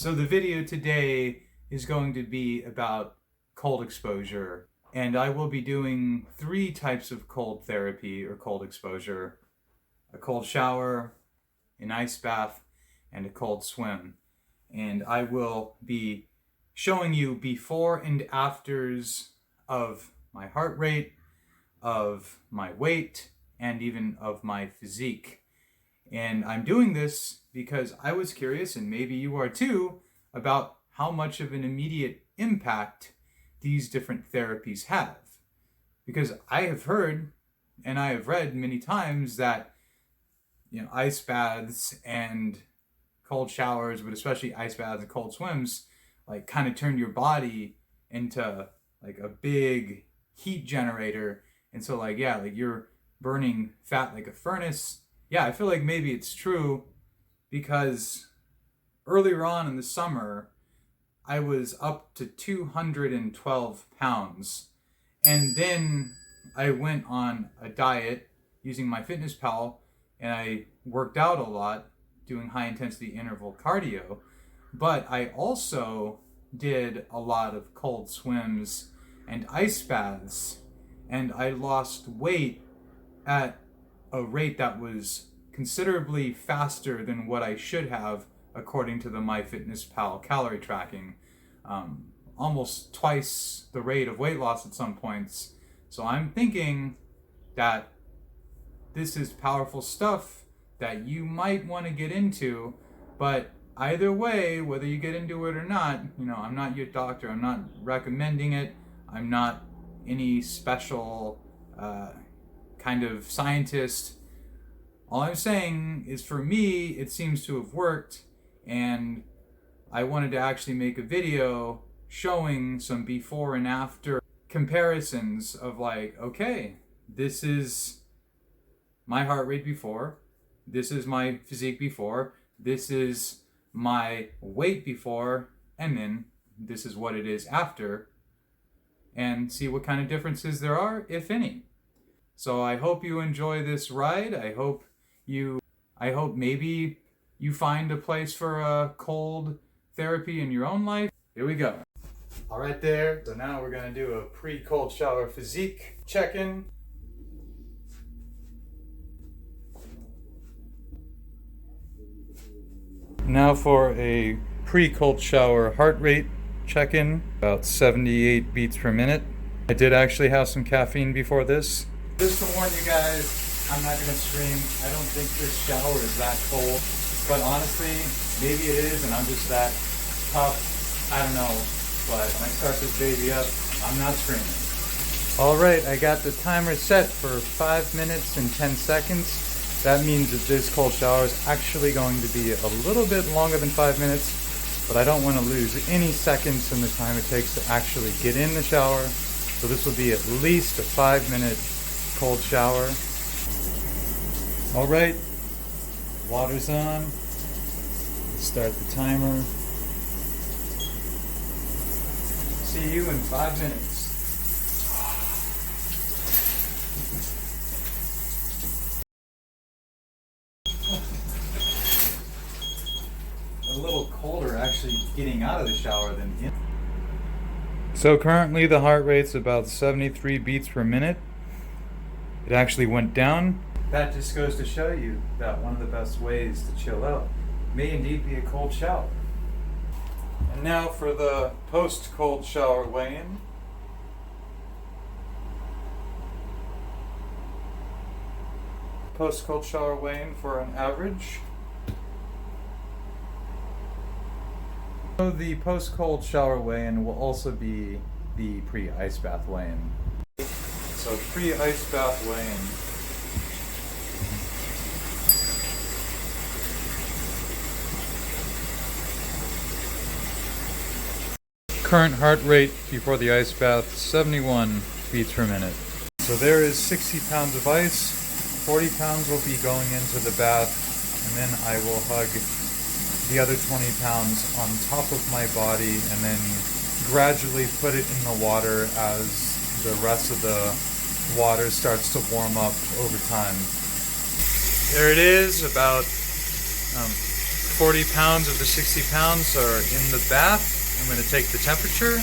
So the video today is going to be about cold exposure, and I will be doing 3 types of cold therapy or cold exposure: a cold shower, an ice bath, and a cold swim. And I will be showing you before and afters of my heart rate, of my weight, and even of my physique. And I'm doing this because I was curious, and maybe you are too, about how much of an immediate impact these different therapies have. Because I have heard and I have read many times that ice baths and cold showers, but especially ice baths and cold swims, like kind of turn your body into like a big heat generator. And so like you're burning fat like a furnace. Yeah, I feel like maybe it's true because earlier on in the summer, I was up to 212 pounds. And then I went on a diet using MyFitnessPal, and I worked out a lot doing high intensity interval cardio. But I also did a lot of cold swims and ice baths, and I lost weight at a rate that was considerably faster than what I should have according to the MyFitnessPal calorie tracking. Almost twice the rate of weight loss at some points. So I'm thinking that this is powerful stuff that you might want to get into, but either way, whether you get into it or not, I'm not your doctor, I'm not recommending it, I'm not any special kind of scientist. All I'm saying is, for me, it seems to have worked, and I wanted to actually make a video showing some before and after comparisons of like, okay, this is my heart rate before, this is my physique before, this is my weight before, and then this is what it is after, and see what kind of differences there are, if any. So I hope you enjoy this ride. I hope maybe you find a place for a cold therapy in your own life. Here we go. All right there. So now we're going to do a pre-cold shower physique check-in. Now for a pre-cold shower heart rate check-in, about 78 beats per minute. I did actually have some caffeine before this. Just to warn you guys, I'm not going to scream. I don't think this shower is that cold, but honestly, maybe it is and I'm just that tough. I don't know, but when I start this baby up, I'm not screaming. Alright, I got the timer set for 5 minutes and 10 seconds. That means that this cold shower is actually going to be a little bit longer than 5 minutes, but I don't want to lose any seconds in the time it takes to actually get in the shower. So this will be at least a 5-minute cold shower. Alright, water's on. Let's start the timer. See you in 5 minutes. A little colder actually getting out of the shower than in. So currently the heart rate's about 73 beats per minute. It actually went down. That just goes to show you that one of the best ways to chill out may indeed be a cold shower. And now for the post-cold shower weigh-in. Post-cold shower weigh-in for an average. So the post-cold shower weigh-in will also be the pre-ice bath weigh-in. So pre-ice bath weigh-in. Current heart rate before the ice bath, 71 beats per minute. So there is 60 pounds of ice, 40 pounds will be going into the bath, and then I will hug the other 20 pounds on top of my body and then gradually put it in the water as the rest of the water starts to warm up over time. There it is, about 40 pounds of the 60 pounds are in the bath. I'm going to take the temperature.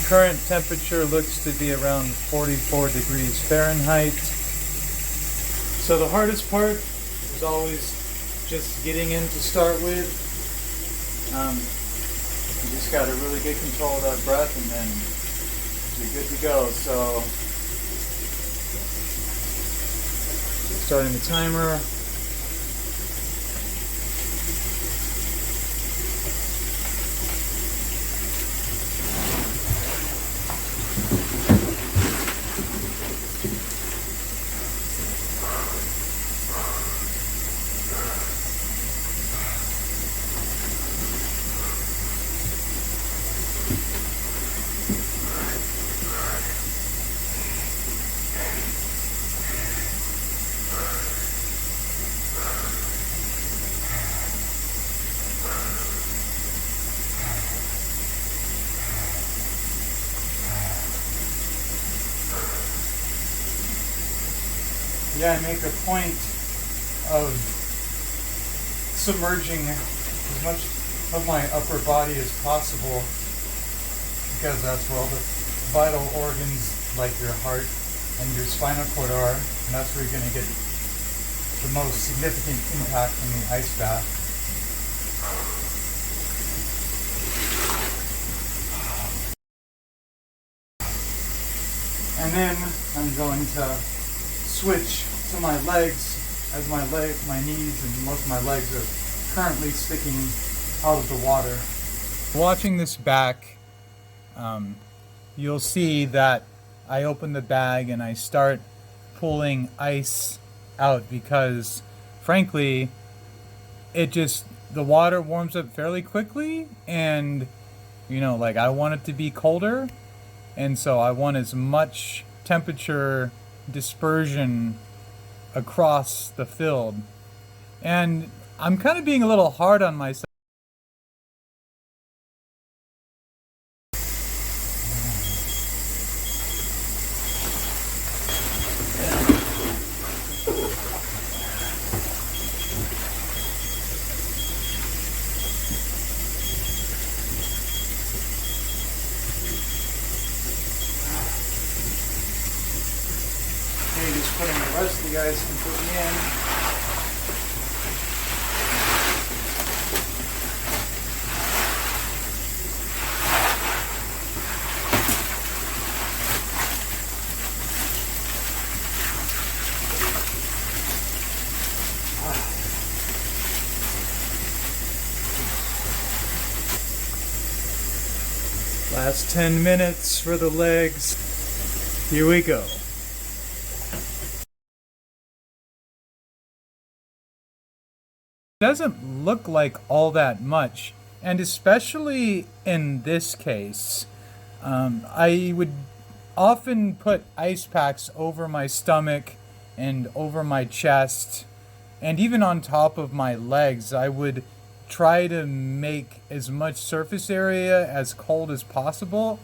Current temperature looks to be around 44 degrees Fahrenheit. So the hardest part is always just getting in to start with. You just got to really get control of that breath and then you're good to go. So starting the timer. Yeah, I make a point of submerging as much of my upper body as possible because that's where all the vital organs like your heart and your spinal cord are, and that's where you're going to get the most significant impact from the ice bath. And then I'm going to switch to my legs, as my knees and most of my legs are currently sticking out of the water. Watching this back, you'll see that I open the bag and I start pulling ice out because, frankly, the water warms up fairly quickly, and I want it to be colder, and so I want as much temperature dispersion across the field. And I'm kind of being a little hard on myself. Just putting the rest of the guys completely in. Last 10 minutes for the legs. Here we go. Doesn't look like all that much, and especially in this case, I would often put ice packs over my stomach and over my chest, and even on top of my legs. I would try to make as much surface area as cold as possible.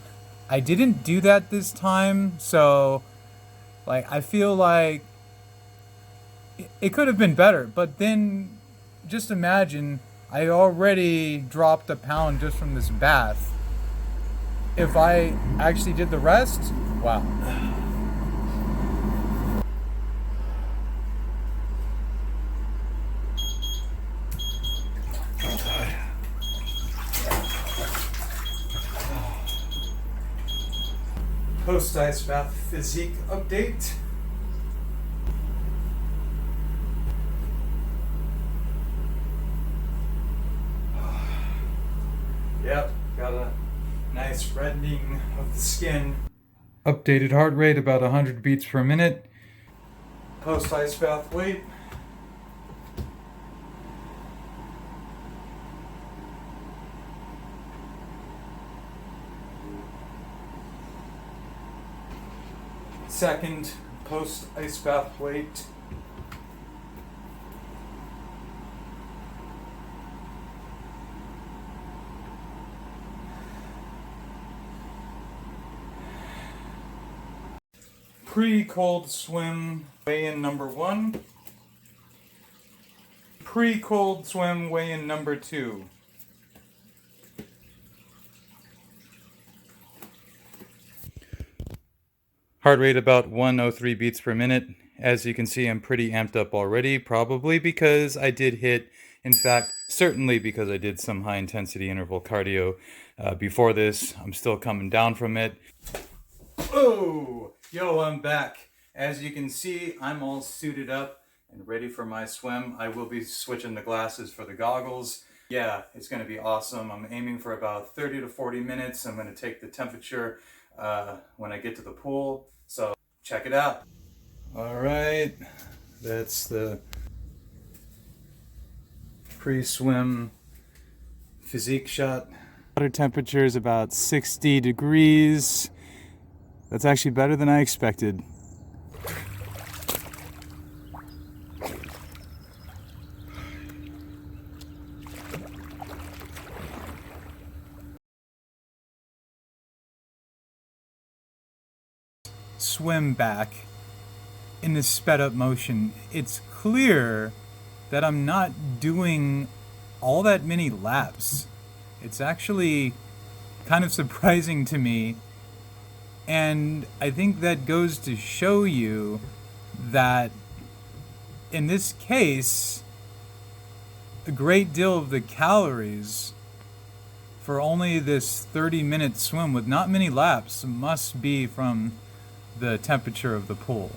I didn't do that this time, so I feel like it could have been better, but then just imagine, I already dropped a pound just from this bath. If I actually did the rest, wow. Post ice bath physique update. Yep, got a nice reddening of the skin. Updated heart rate about 100 beats per minute. Post ice bath weight. Second post ice bath weight. Pre-cold swim weigh-in number 1. Pre-cold swim weigh-in number 2. Heart rate about 103 beats per minute. As you can see, I'm pretty amped up already, probably because I did hit, in fact, certainly because I did some high intensity interval cardio before this. I'm still coming down from it. Oh, yo, I'm back. As you can see, I'm all suited up and ready for my swim. I will be switching the glasses for the goggles. Yeah, it's going to be awesome. I'm aiming for about 30 to 40 minutes. I'm going to take the temperature when I get to the pool. So check it out. All right, that's the pre-swim physique shot. Water temperature is about 60 degrees. That's actually better than I expected. Swim back in this sped up motion. It's clear that I'm not doing all that many laps. It's actually kind of surprising to me, and I think that goes to show you that in this case a great deal of the calories for only this 30-minute swim with not many laps must be from the temperature of the pool.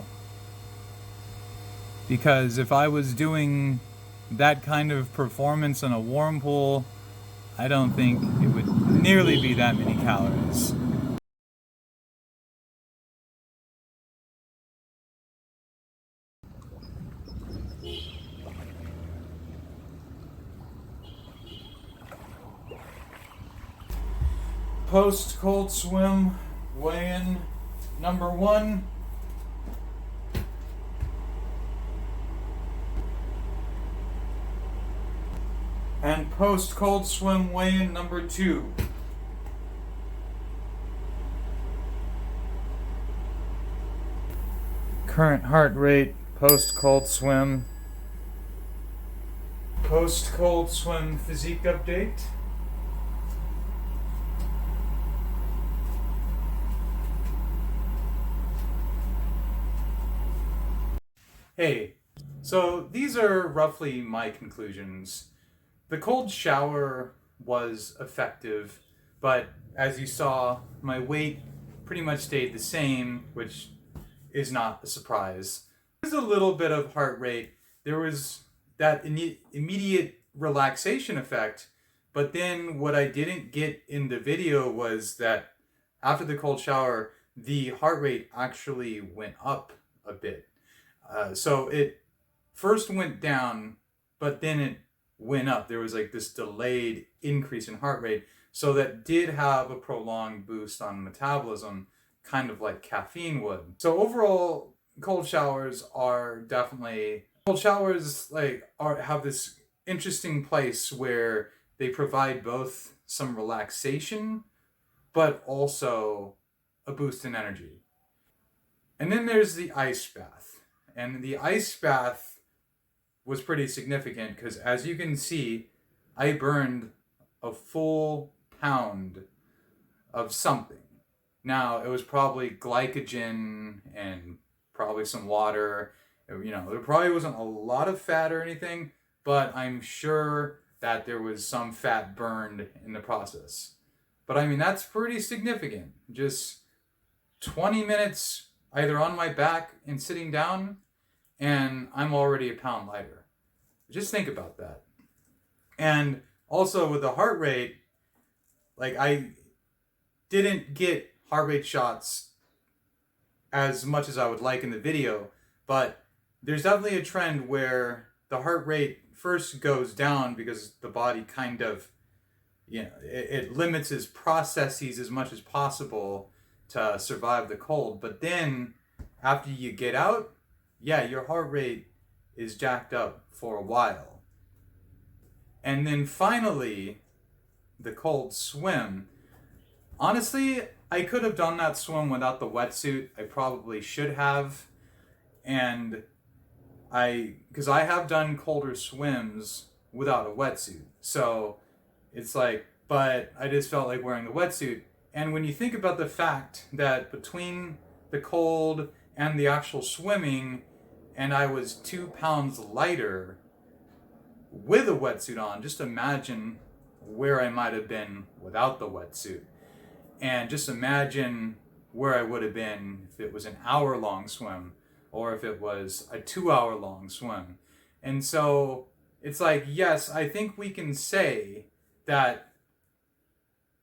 Because if I was doing that kind of performance in a warm pool, I don't think it would nearly be that many calories. Post cold swim weigh-in number 1. And post cold swim weigh-in number 2. Current heart rate post cold swim. Post cold swim physique update. Hey, so these are roughly my conclusions. The cold shower was effective, but as you saw, my weight pretty much stayed the same, which is not a surprise. There's a little bit of heart rate. There was that immediate relaxation effect, but then what I didn't get in the video was that after the cold shower, the heart rate actually went up a bit. So it first went down, but then it went up. There was like this delayed increase in heart rate. So that did have a prolonged boost on metabolism, kind of like caffeine would. So overall, cold showers have this interesting place where they provide both some relaxation, but also a boost in energy. And then there's the ice bath. And the ice bath was pretty significant because, as you can see, I burned a full pound of something. Now, it was probably glycogen and probably some water. You know, there probably wasn't a lot of fat or anything, but I'm sure that there was some fat burned in the process. But I mean, that's pretty significant. Just 20 minutes either on my back and sitting down, and I'm already a pound lighter. Just think about that. And also with the heart rate, like I didn't get heart rate shots as much as I would like in the video, but there's definitely a trend where the heart rate first goes down because the body kind of, it limits its processes as much as possible to survive the cold. But then after you get out, yeah, your heart rate is jacked up for a while. And then finally, the cold swim. Honestly, I could have done that swim without the wetsuit. I probably should have. And because I have done colder swims without a wetsuit. So it's like, but I just felt like wearing the wetsuit. And when you think about the fact that between the cold and the actual swimming, and I was 2 pounds lighter with a wetsuit on, just imagine where I might have been without the wetsuit. And just imagine where I would have been if it was an hour-long swim or if it was a 2-hour-long swim. And so it's like, yes, I think we can say that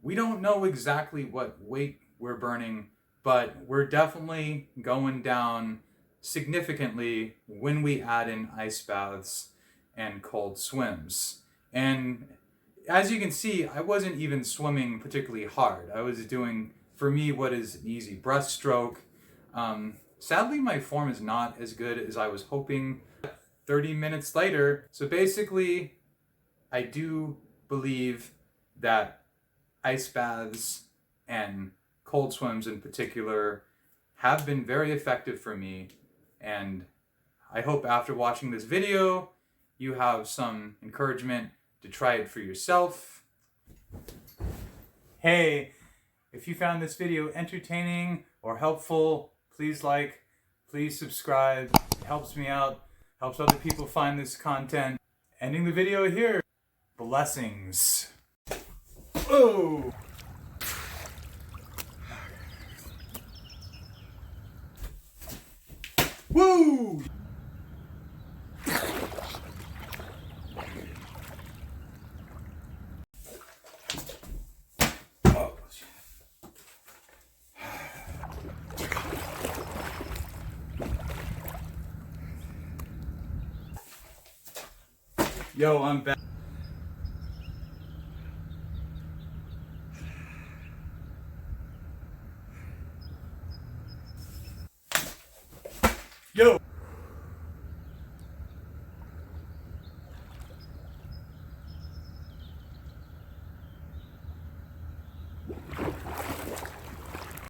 we don't know exactly what weight we're burning, but we're definitely going down significantly when we add in ice baths and cold swims. And as you can see, I wasn't even swimming particularly hard. I was doing, for me, what is an easy breaststroke. Sadly, my form is not as good as I was hoping. 30 minutes later, so basically, I do believe that ice baths and cold swims in particular have been very effective for me, and I hope after watching this video you have some encouragement to try it for yourself. Hey, if you found this video entertaining or helpful, please like, please subscribe. It helps me out, helps other people find this content. Ending the video here. Blessings. Oh! Woo! Oh, yo, I'm back. Yo!